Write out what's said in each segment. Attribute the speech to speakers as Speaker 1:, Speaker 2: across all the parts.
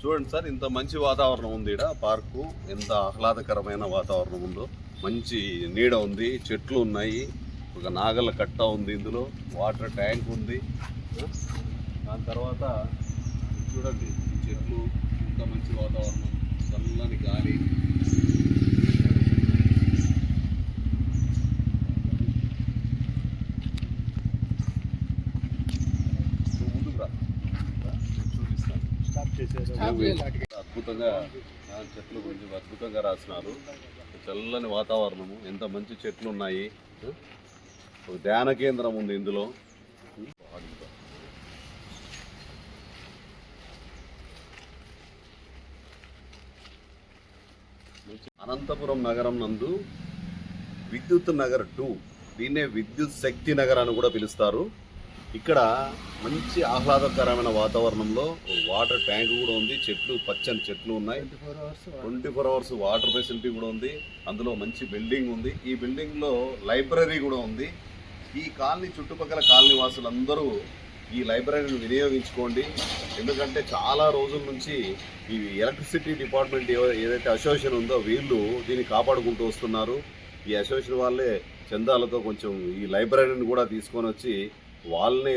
Speaker 1: చూడండి సార్, ఇంత మంచి వాతావరణం ఉంది ఇక్కడ. పార్కు ఎంత ఆహ్లాదకరమైన వాతావరణం ఉందో. మంచి నీడ ఉంది, చెట్లు ఉన్నాయి, ఒక నాగల కట్ట ఉంది, ఇందులో వాటర్ ట్యాంక్ ఉంది. దాని తర్వాత చూడండి చెట్లు, ఇంత మంచి వాతావరణం, చల్లని గాలి. అద్భుతంగా చెట్లు కొంచెం అద్భుతంగా రాసినారు. చల్లని వాతావరణము, ఎంత మంచి చెట్లు ఉన్నాయి. ఒక ధ్యాన కేంద్రం ఉంది ఇందులో. అనంతపురం నగరం నందు విద్యుత్ నగర్ 2, దీన్నే విద్యుత్ శక్తి నగర్ అని కూడా పిలుస్తారు. ఇక్కడ మంచి ఆహ్లాదకరమైన వాతావరణంలో వాటర్ ట్యాంక్ కూడా ఉంది, చెట్లు, పచ్చని చెట్లు ఉన్నాయి. 24 hours వాటర్ ఫెసిలిటీ కూడా ఉంది. అందులో మంచి బిల్డింగ్ ఉంది. ఈ బిల్డింగ్లో లైబ్రరీ కూడా ఉంది. ఈ కాలనీ చుట్టుపక్కల కాలనీ వాసులందరూ ఈ లైబ్రరీని వినియోగించుకోండి. ఎందుకంటే చాలా రోజుల నుంచి ఈ ఎలక్ట్రిసిటీ డిపార్ట్మెంట్ ఏదైతే అసోసియేషన్ ఉందో వీళ్ళు దీన్ని కాపాడుకుంటూ వస్తున్నారు. ఈ అసోసియేషన్ వాళ్ళే చందాలతో కొంచెం ఈ లైబ్రరీని కూడా తీసుకొని వచ్చి వాళ్ళని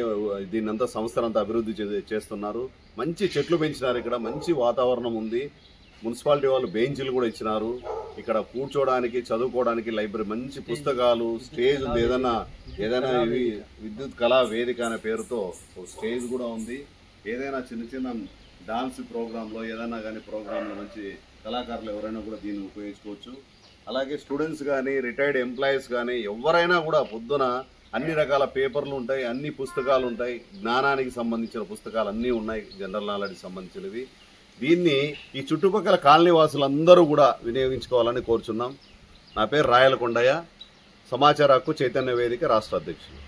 Speaker 1: దీన్నంతా సంస్థనంతా అభివృద్ధి చేస్తున్నారు. మంచి చెట్లు పెంచినారు. ఇక్కడ మంచి వాతావరణం ఉంది. మున్సిపాలిటీ వాళ్ళు బెంచీలు కూడా ఇచ్చినారు. ఇక్కడ కూర్చోడానికి, చదువుకోవడానికి లైబ్రరీ, మంచి పుస్తకాలు, స్టేజ్ ఉంది. ఏదైనా ఇవి విద్యుత్ కళా వేదిక అనే పేరుతో స్టేజ్ కూడా ఉంది. ఏదైనా చిన్న చిన్న డాన్స్ ప్రోగ్రాంలో, ఏదైనా కానీ ప్రోగ్రాంలో మంచి కళాకారులు ఎవరైనా కూడా దీన్ని ఉపయోగించుకోవచ్చు. అలాగే స్టూడెంట్స్ కానీ, రిటైర్డ్ ఎంప్లాయీస్ కానీ ఎవరైనా కూడా పొద్దున అన్ని రకాల పేపర్లు ఉంటాయి, అన్ని పుస్తకాలు ఉంటాయి, జ్ఞానానికి సంబంధించిన పుస్తకాలు అన్నీ ఉన్నాయి, జనరల్ నాలెడ్జ్కి సంబంధించినవి. దీన్ని ఈ చుట్టుపక్కల కాలనీ వాసులందరూ కూడా వినియోగించుకోవాలని కోరుచున్నాం. నా పేరు రాయలకొండయ్య, సమాచార హక్కు చైతన్య వేదిక రాష్ట్ర అధ్యక్షులు.